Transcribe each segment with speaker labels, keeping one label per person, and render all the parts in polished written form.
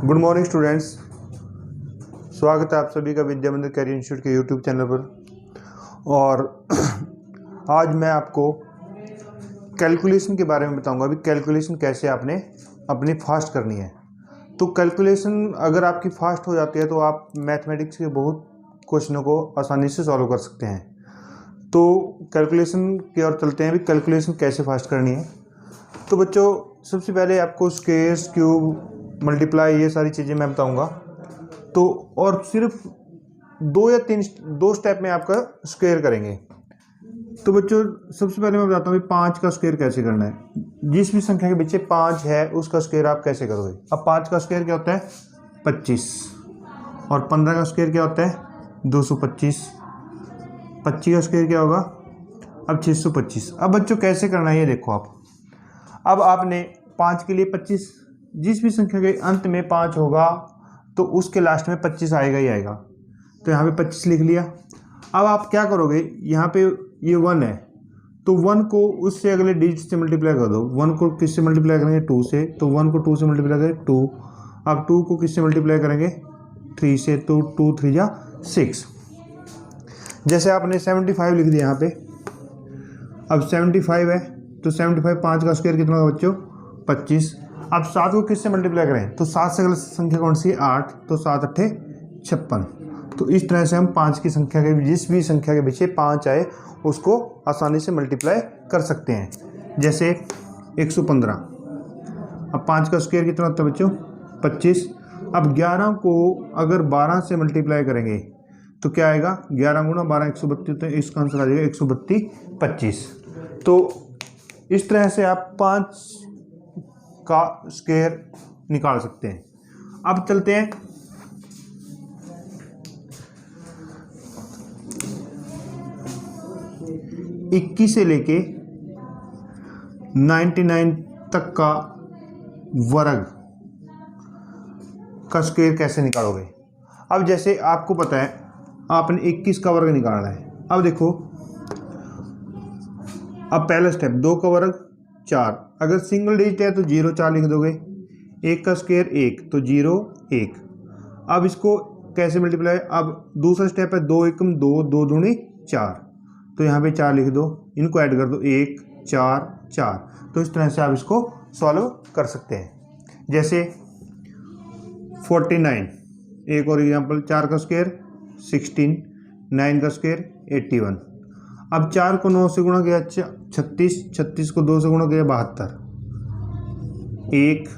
Speaker 1: Good morning students, स्वागत है आप सभी का विद्या मंदिर कैरियर इंस्टीट्यूट के यूट्यूब चैनल पर। और आज मैं आपको कैलकुलेशन के बारे में बताऊंगा। अभी कैलकुलेशन कैसे आपने अपनी फास्ट करनी है। तो कैलकुलेशन अगर आपकी फास्ट हो जाती है तो आप मैथमेटिक्स के बहुत क्वेश्चनों को आसानी से सॉल्व कर सकते हैं। तो कैलकुलेशन की ओर चलते हैं। अभी कैलकुलेशन कैसे फास्ट करनी है। तो बच्चों, सबसे पहले आपको स्क्वायर्स, क्यूब, मल्टीप्लाई, ये सारी चीज़ें मैं बताऊंगा। तो और सिर्फ दो स्टेप में आपका स्क्वायर करेंगे। तो बच्चों, सबसे पहले मैं बताता हूँ 5 का स्क्वायर कैसे करना है। जिस भी संख्या के पीछे 5 है उसका स्क्वायर आप कैसे करोगे। अब 5 का स्क्वायर क्या होता है 25, और 15 का स्क्वायर क्या होता है 225। 25 का स्क्वायर क्या होगा अब 625। अब बच्चों कैसे करना है ये देखो आप। अब आपने 5 के लिए 25, जिस भी संख्या के अंत में 5 होगा तो उसके लास्ट में 25 आएगा ही आएगा। तो यहाँ पे 25 लिख लिया। अब आप क्या करोगे, यहाँ पे ये 1 है तो 1 को उससे अगले डिजिट से मल्टीप्लाई कर दो। 1 को किससे मल्टीप्लाई करेंगे 2 से, तो 1 को 2 से मल्टीप्लाई करेंगे 2। अब 2 को किससे मल्टीप्लाई करेंगे 3 से, तो 2 3 जा 6। जैसे आपने 75 लिख दिया यहाँ पे। अब 75 है तो 75 5 का स्क्वायर कितना होगा बच्चों 25। अब 7 को किससे मल्टीप्लाई करें, तो 7 से अगली संख्या कौन सी है 8, तो 7 8 56। तो इस तरह से हम 5 की संख्या के जिस भी संख्या के पीछे 5 आए उसको आसानी से मल्टीप्लाई कर सकते हैं। जैसे 115। अब 5 का स्क्वायर कितना होता है बच्चों 25। अब 11 को अगर 12 से मल्टीप्लाई करेंगे तो क्या आएगा 11 गुणा 12 132 होते हैं। इसका आंसर आ जाएगा 132 25। तो इस तरह से आप 5 का स्क्वायर निकाल सकते हैं। अब चलते हैं 21 से लेके 99 तक का वर्ग का स्क्वायर कैसे निकालोगे। अब जैसे आपको पता है आपने 21 का वर्ग निकालना है। अब देखो, अब पहला स्टेप 2 का वर्ग 4। अगर सिंगल डिजिट है तो 0 4 लिख दोगे। 1 का स्क्वायर 1 तो 0 1। अब इसको कैसे मल्टीप्लाई, अब दूसरा स्टेप है 2 एकम 2 2 दूनी 4, तो यहाँ पे 4 लिख दो। इनको ऐड कर दो 1 4 4। तो इस तरह से आप इसको सॉल्व कर सकते हैं। जैसे 49, एक और एग्जांपल, 4 का स्क्वायर 16, 9 का स्क्वायर 81। अब 4 को 9 से गुणा किया 36, 36 को 2 से गुणा किया 72, 1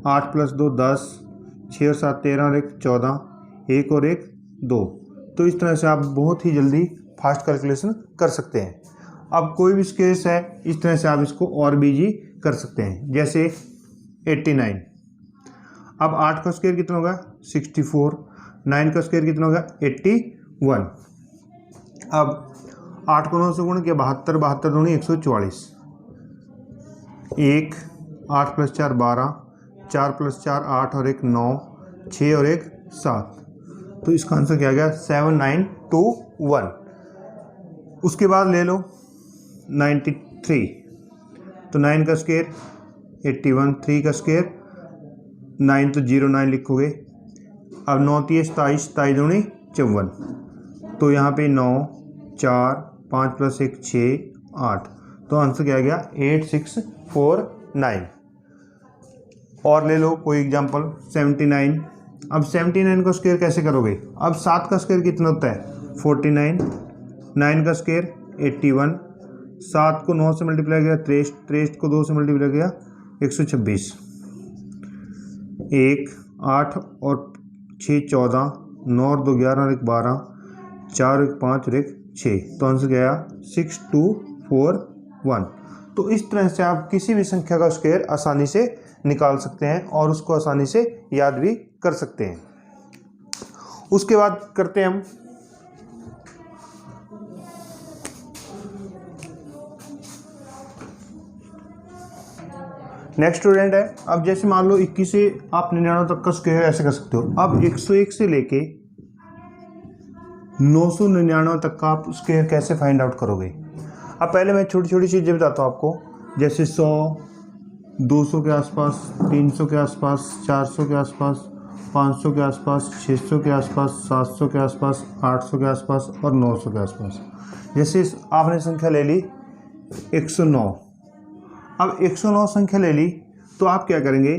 Speaker 1: 8 + 2 10, 6 और 7 13 और 1 14, 1 और 1 2। तो इस तरह से आप बहुत ही जल्दी फास्ट कैलकुलेशन कर सकते हैं। अब कोई भी केस है इस तरह से आप इसको और भी इजी कर सकते हैं। जैसे 89। अब 8 का स्क्वायर कितना होगा 64, 9 का स्क्वायर कितना होगा 81। अब 8 को 9 से गुणा किया 72, 72 दूनी 144, 1 8 + 4 12, 4 + 4 8 और 1 9, 6 और 1 7। तो इसका आंसर क्या आ गया 7921। उसके बाद ले लो 93। तो 9 का स्क्वायर 81, 3 का स्क्वायर 9 तो 09 लिखोगे। अब 9 3 27, 27 दूनी 54। तो यहाँ पे 9 4 5 + 1 6 8। तो आंसर क्या आ गया 8649। और ले लो कोई एग्जांपल 79। अब 79 का स्क्वायर कैसे करोगे। अब 7 का स्क्वायर कितना होता है 49, 9 का स्क्वायर 81, 7 को 9 से मल्टीप्लाई किया 63, 63 को 2 से मल्टीप्लाई किया 126, 1 8 और 6 14, 9 और 2 11 और 1 12, 4 और 1 5 और 1 6। तो आंसर क्या आया 6241। तो इस तरह से आप किसी भी संख्या का स्क्वायर आसानी से निकाल सकते हैं और उसको आसानी से याद भी कर सकते हैं। उसके बाद करते हैं हम नेक्स्ट स्टूडेंट है। अब जैसे मान लो 21 से आप 99 तक का स्क्वायर ऐसे कर सकते हो। अब 101 से लेके 999 तक का आप स्क्वायर कैसे फाइंड आउट करोगे। अब पहले मैं छोटी छोटी चीज़ें बताता हूँ आपको। जैसे 100 200 के आसपास, 300 के आसपास, 400 के आसपास, 500 के आसपास, 600 के आसपास, 700 के आसपास, 800 के आसपास और 900 के आसपास। जैसे आपने संख्या ले ली 109। अब 109 संख्या ले ली तो आप क्या करेंगे,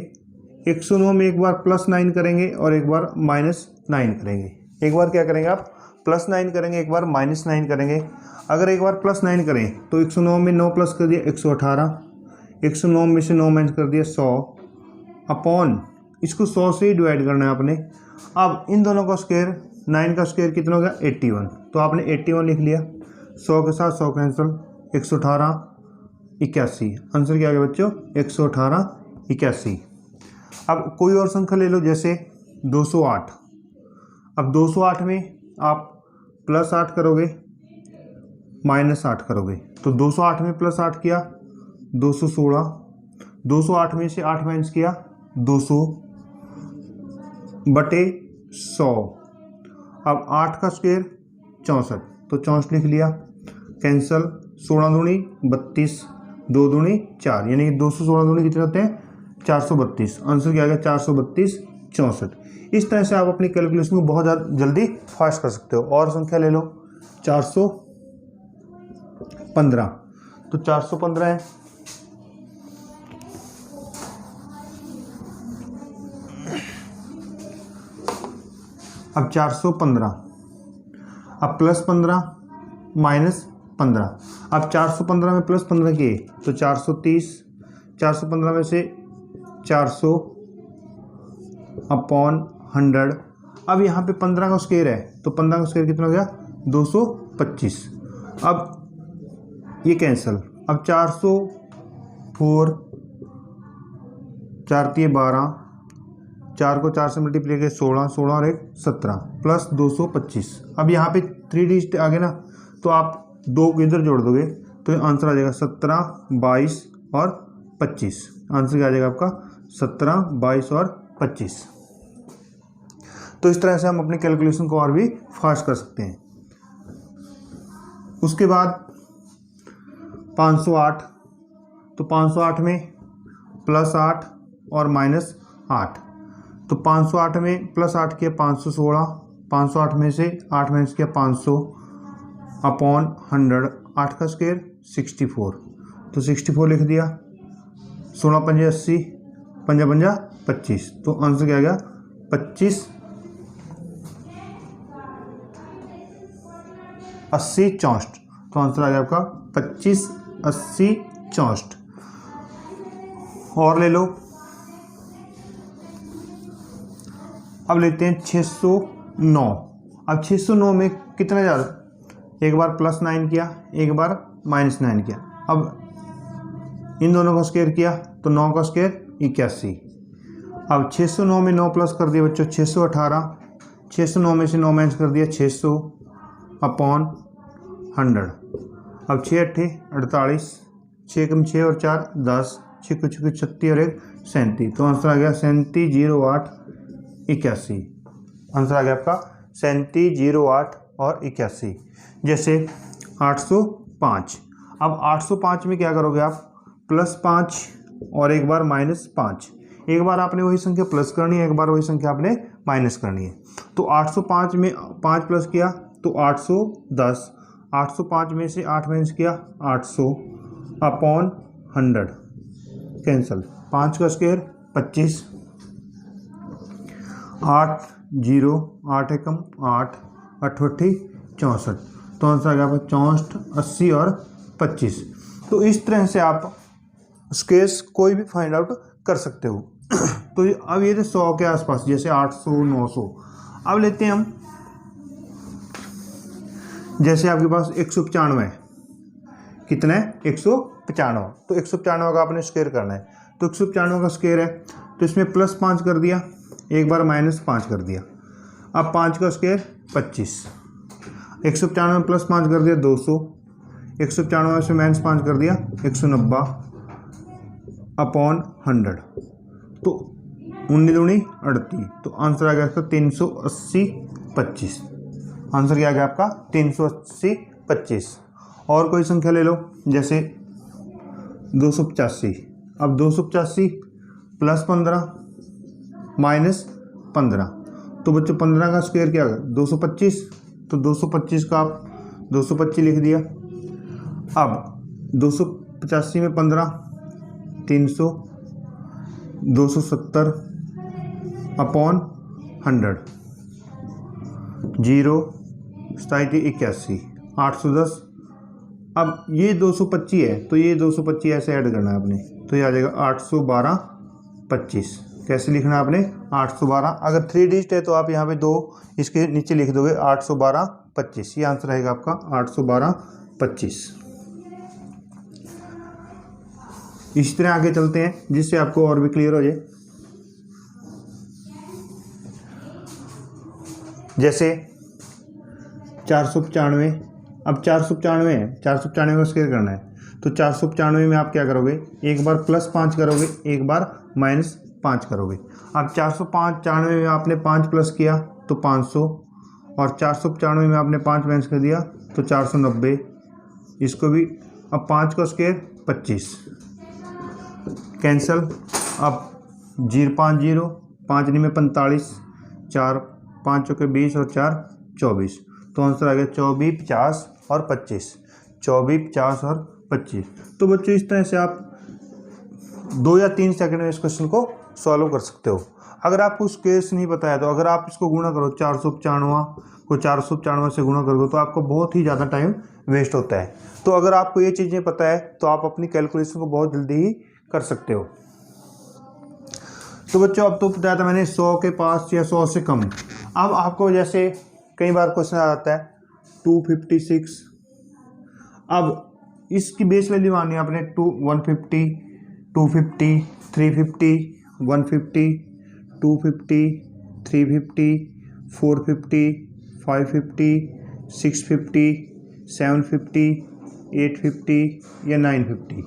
Speaker 1: 109 में एक बार +9 करेंगे और एक बार -9 करेंगे। एक बार क्या करेंगे आप, +9 करेंगे, एक बार -9 करेंगे। अगर एक बार +9 करें तो 109 में 9 प्लस कर दिया 118, 109 में से 9 माइनस कर दिया 100 अपॉन, इसको 100 से ही डिवाइड करना है आपने। अब इन दोनों का स्क्वायर, 9 का स्क्वायर कितना हो गया 81, तो आपने 81 लिख लिया। 100 के साथ 100 कैंसिल, 118 81, आंसर क्या आ गया बच्चों 118 81। अब कोई और संख्या ले लो, जैसे 208। अब 208 में आप +8 करोगे -8 करोगे, तो 208 में +8 किया 216, 208 में से 8 माइनस किया 200/100। अब 8 का स्क्वायर 64, तो 64 लिख लिया, कैंसल, 16 दूनी 32, 2 दूनी 4, यानी कि 216 दूनी कितने होते हैं 432। आंसर क्या आ गया 432 64। इस तरह से आप अपनी कैलकुलेशन को बहुत ज़्यादा जल्दी फास्ट कर सकते हो। और संख्या ले लो 415, तो 415 है। अब 415, अब +15 -15। अब 415 में +15 किए तो 430, 415 में से 400 अपॉन 100। अब यहाँ पे 15 का स्क्वायर है, तो 15 का स्क्वायर कितना हो गया 225। अब ये कैंसल, अब 404, 4 × 12, 4 को 4 से मल्टीप्लाई किया 16, 16 और 1 17 प्लस 225। अब यहाँ पे 3 डिजिट आ गए ना, तो आप 2 को इधर जोड़ दोगे तो आंसर आ जाएगा 17, 22 और 25। आंसर क्या आ जाएगा आपका 17, 22 और 25। तो इस तरह से हम अपनी कैलकुलेशन को और भी फास्ट कर सकते हैं। उसके बाद 508, तो 508 में +8 और -8, तो 508 में +8 किया 516, 508 में से 8 माइनस किया 500 अपॉन 100। 8 का स्क्वायर 64, तो 64 लिख दिया। 16 × 5 = 80, 5 × 5 = 25, तो आंसर क्या आ गया 25 80 64। तो आंसर आ गया आपका 25 80 64। और ले लो, अब लेते हैं 609। अब 609 में कितना ज़्यादा, एक बार +9 किया, एक बार -9 किया। अब इन दोनों का स्क्वायर किया तो 9 का स्क्वायर 81। अब 609 में 9 प्लस कर दिया बच्चों 618, 609 में से 9 माइनस कर दिया 600 अपॉन 100। अब 6 × 8 = 48, 6 × 6 और 4 10, 6 × 6 = 36 और 1 37। तो आंसर आ गया 37 08 81। आंसर आ गया आपका 37 08 और 81। जैसे 805। अब 805 में क्या करोगे आप, +5 और एक बार -5। एक बार आपने वही संख्या प्लस करनी है, एक बार वही संख्या आपने माइनस करनी है। तो 805 में 5 प्लस किया तो 810, 805 में से 8 माइनस किया 800 अपॉन 100, कैंसल। 5 का स्क्वायर 25, 8 0 8 एकम 8 8 64। तो आंसर आ गया आपका 64 80 और 25। तो इस तरह से आप स्क्वायर्स कोई भी फाइंड आउट कर सकते हो। तो अब ये थे 100 के आसपास, जैसे 800 900। अब लेते हैं हम, जैसे आपके पास 195 है, कितना है 195, तो 195 का आपने स्क्वायर करना है। तो 195 का स्क्वायर है तो इसमें +5 कर दिया, एक बार -5 कर दिया। अब 5 का स्क्वायर 25, 195 में +5 कर दिया 200, 195 में से -5 कर दिया 190 अपॉन 100। तो 19 दूनी 38, तो आंसर आ गया आपका 380 25। आंसर क्या आ गया आपका 380 25। और कोई संख्या ले लो, जैसे 285। अब 285 प्लस 15 माइनस 15, तो बच्चों 15 का स्क्वायर क्या होगा 225, तो 225 का आप 225 लिख दिया। अब 285 में 15 300, 270 अपॉन 100, 0 27 81 810। अब ये 225 है तो ये 225 ऐसे ऐड करना है आपने, तो ये आ जाएगा 812 25। कैसे लिखना है आपने 812, अगर 3 डिजिट है तो आप यहाँ पे 2 इसके नीचे लिख दोगे 812 25, ये आंसर रहेगा आपका 812 25। इस तरह आगे चलते हैं जिससे आपको और भी क्लियर हो जाए। जैसे 495, अब 495 है, 495 का स्क्वायर करना है, तो 495 में आप क्या करोगे, एक बार प्लस 5 करोगे, एक बार माइनस 5 करोगे। अब 495 में आपने 5 प्लस किया तो 500, और 495 में आपने 5 माइनस कर दिया तो 490, इसको भी। अब 5 का स्क्वायर 25, कैंसल। अब 0 5 0 5 में 45, 4 5 चौके 20 और 4 24, तो आंसर आ गया 24 50 और 25, 24 50 और 25। तो बच्चों इस तरह से आप 2 या 3 सेकंड में इस क्वेश्चन को सॉल्व कर सकते हो। अगर आपको स्क्वायर्स नहीं पता है तो अगर आप इसको गुणा करो 495 को 495 से गुणा करोगे तो आपको बहुत ही ज़्यादा टाइम वेस्ट होता है। तो अगर आपको ये चीज़ें पता है तो आप अपनी कैलकुलेशन को बहुत जल्दी ही कर सकते हो। तो बच्चों अब तो बताया था मैंने 100 के पास या 100 से कम। अब आपको जैसे कई बार क्वेश्चन आ जाता है 256, अब इसकी बेस वैल्यू मानी आपने 150, 250, 350, 150, 250, 350, 450, 550, 650, 750, 850 या 950।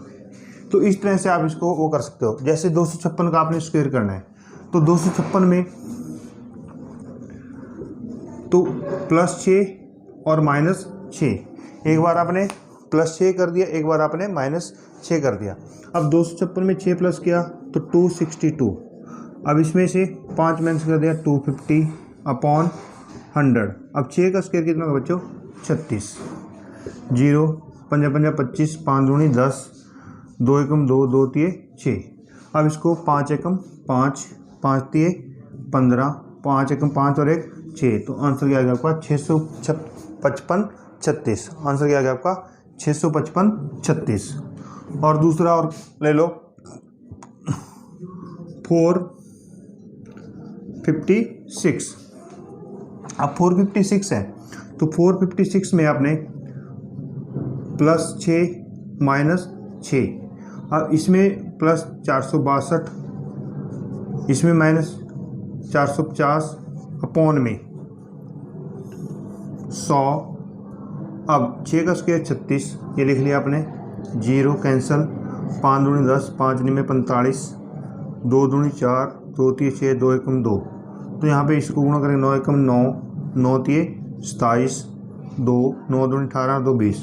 Speaker 1: तो इस तरह से आप इसको वो कर सकते हो। जैसे 256 का आपने स्क्वायर करना है तो 256 में तो प्लस 6 और माइनस 6, एक बार आपने प्लस 6 कर दिया, एक बार आपने माइनस 6 कर दिया। अब 256 में 6 प्लस किया तो 262, अब इसमें से 5 माइनस कर दिया 250 अपॉन 100। अब 6 का स्क्वायर कितना होगा बच्चों 36, 0 5 5 25, 5 दूनी 10, 2 एकम 2, 2 तिये 6। अब इसको 5 एकम 5, 5 तिये 15, 5 एकम 5 और 1 6, तो आंसर क्या आ गया आपका 655 36। आंसर क्या आ गया आपका 655 36। और दूसरा और ले लो 456। अब 456 है तो 456 में आपने प्लस 6 माइनस 6, अब इसमें प्लस 462, इसमें माइनस 450 अपॉन में 100। अब 6 का स्क्वायर 36, ये लिख लिया आपने, 0 कैंसल, 5 दूनी 10, 5 में 45, 2 दूनी 4, 2 तिये 6, 2 एकम 2, तो यहाँ पे इसको गुणा करेंगे 9 एकम 9, 9 तिये 27, 2 9 दूनी 18, 2 20,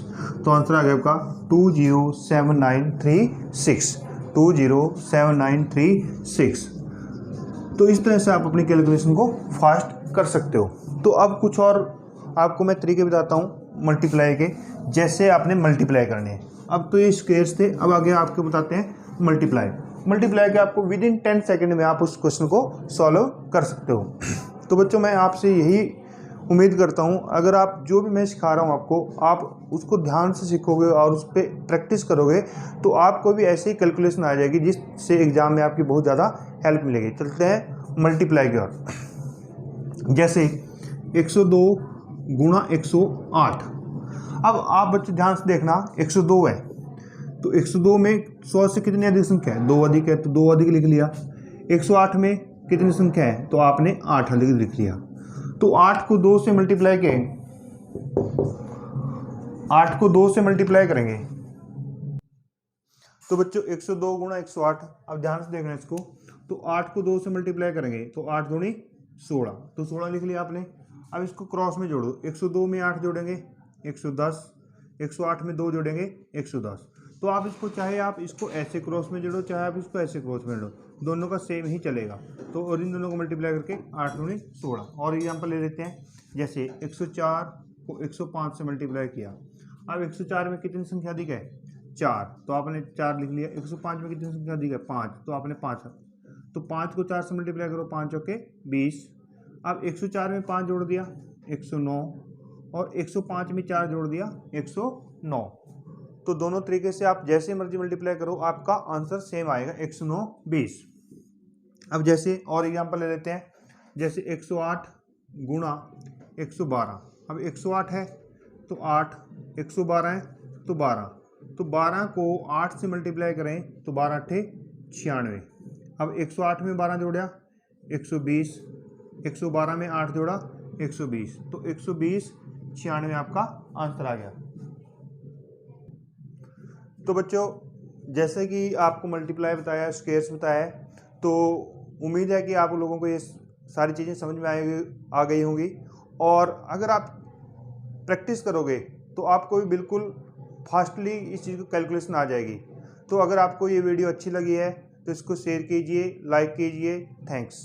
Speaker 1: तो आंसर आ गया आपका 207,936, 207,936। तो इस तरह से आप अपनी कैलकुलेशन को फास्ट कर सकते हो। तो अब कुछ और आपको मैं तरीके बताता हूँ मल्टीप्लाई के, जैसे आपने मल्टीप्लाई करने हैं। अब तो ये स्क्वायर्स थे, अब आगे आपको बताते हैं मल्टीप्लाई के आपको विद इन 10 सेकेंड में आप उस क्वेश्चन को सॉल्व कर सकते हो। तो बच्चों मैं आपसे यही उम्मीद करता हूँ, अगर आप जो भी मैं सिखा रहा हूँ आपको, आप उसको ध्यान से सीखोगे और उस पर प्रैक्टिस करोगे तो आपको भी ऐसे ही कैलकुलेशन आ जाएगी जिससे एग्जाम में आपकी बहुत ज़्यादा हेल्प मिलेगी। चलते हैं मल्टीप्लाई की ओर। जैसे 102 गुणा 108। अब आप बच्चे ध्यान से देखना, 102 है तो 102 में 100 से कितनी अधिक संख्या है, 2 अधिक है तो 2 अधिक लिख लिया। 108 में कितनी संख्या है तो आपने 8 अधिक लिख लिया। तो 8 को 2 से मल्टीप्लाई करेंगे, 8 को 2 से मल्टीप्लाई करेंगे तो बच्चों 102 गुणा 108। अब ध्यान से देखना इसको, तो 8 को 2 से मल्टीप्लाई करेंगे तो 8 दूनी 16, तो 16 लिख लिया आपने। अब इसको क्रॉस में जोड़ो, 102 में 8 जोड़ेंगे 110, 108 में 2 जोड़ेंगे 110, तो आप इसको चाहे आप इसको ऐसे क्रॉस में जोड़ो, चाहे आप इसको ऐसे क्रॉस में जोड़ो, दोनों का सेम ही चलेगा। तो और इन दोनों को मल्टीप्लाई करके 8 दूनी 16। और एग्जाम्पल ले लेते हैं, जैसे 104 को 105 से मल्टीप्लाई किया। अब 104 में कितनी संख्या अधिक है? 4, तो आपने 4 लिख लिया। 105 में कितनी संख्या अधिक है? 5, तो आपने 5, तो 5 को 4 से मल्टीप्लाई करो, 5 चौके 20। अब 104 में 5 जोड़ दिया 109, और 105 में 4 जोड़ दिया 109। तो दोनों तरीके से आप जैसे मर्जी मल्टीप्लाई करो, आपका आंसर सेम आएगा, 109 20। अब जैसे और एग्जांपल ले लेते हैं, जैसे 108 गुणा 112। अब 108 है तो 8, 112 है तो 12, तो 12 को 8 से मल्टीप्लाई करें तो 12 8 96। अब 108 में 12 जोड़ा 120, 112 में 8 जोड़ा 120, तो 120 96 आपका आंसर आ गया। तो बच्चों, जैसे कि आपको मल्टीप्लाई बताया, स्क्वायर्स बताया, तो उम्मीद है कि आप लोगों को ये सारी चीज़ें समझ में आ गई होंगी। और अगर आप प्रैक्टिस करोगे तो आपको भी बिल्कुल फास्टली इस चीज़ को कैलकुलेशन आ जाएगी। तो अगर आपको ये वीडियो अच्छी लगी है तो इसको शेयर कीजिए, लाइक कीजिए। थैंक्स।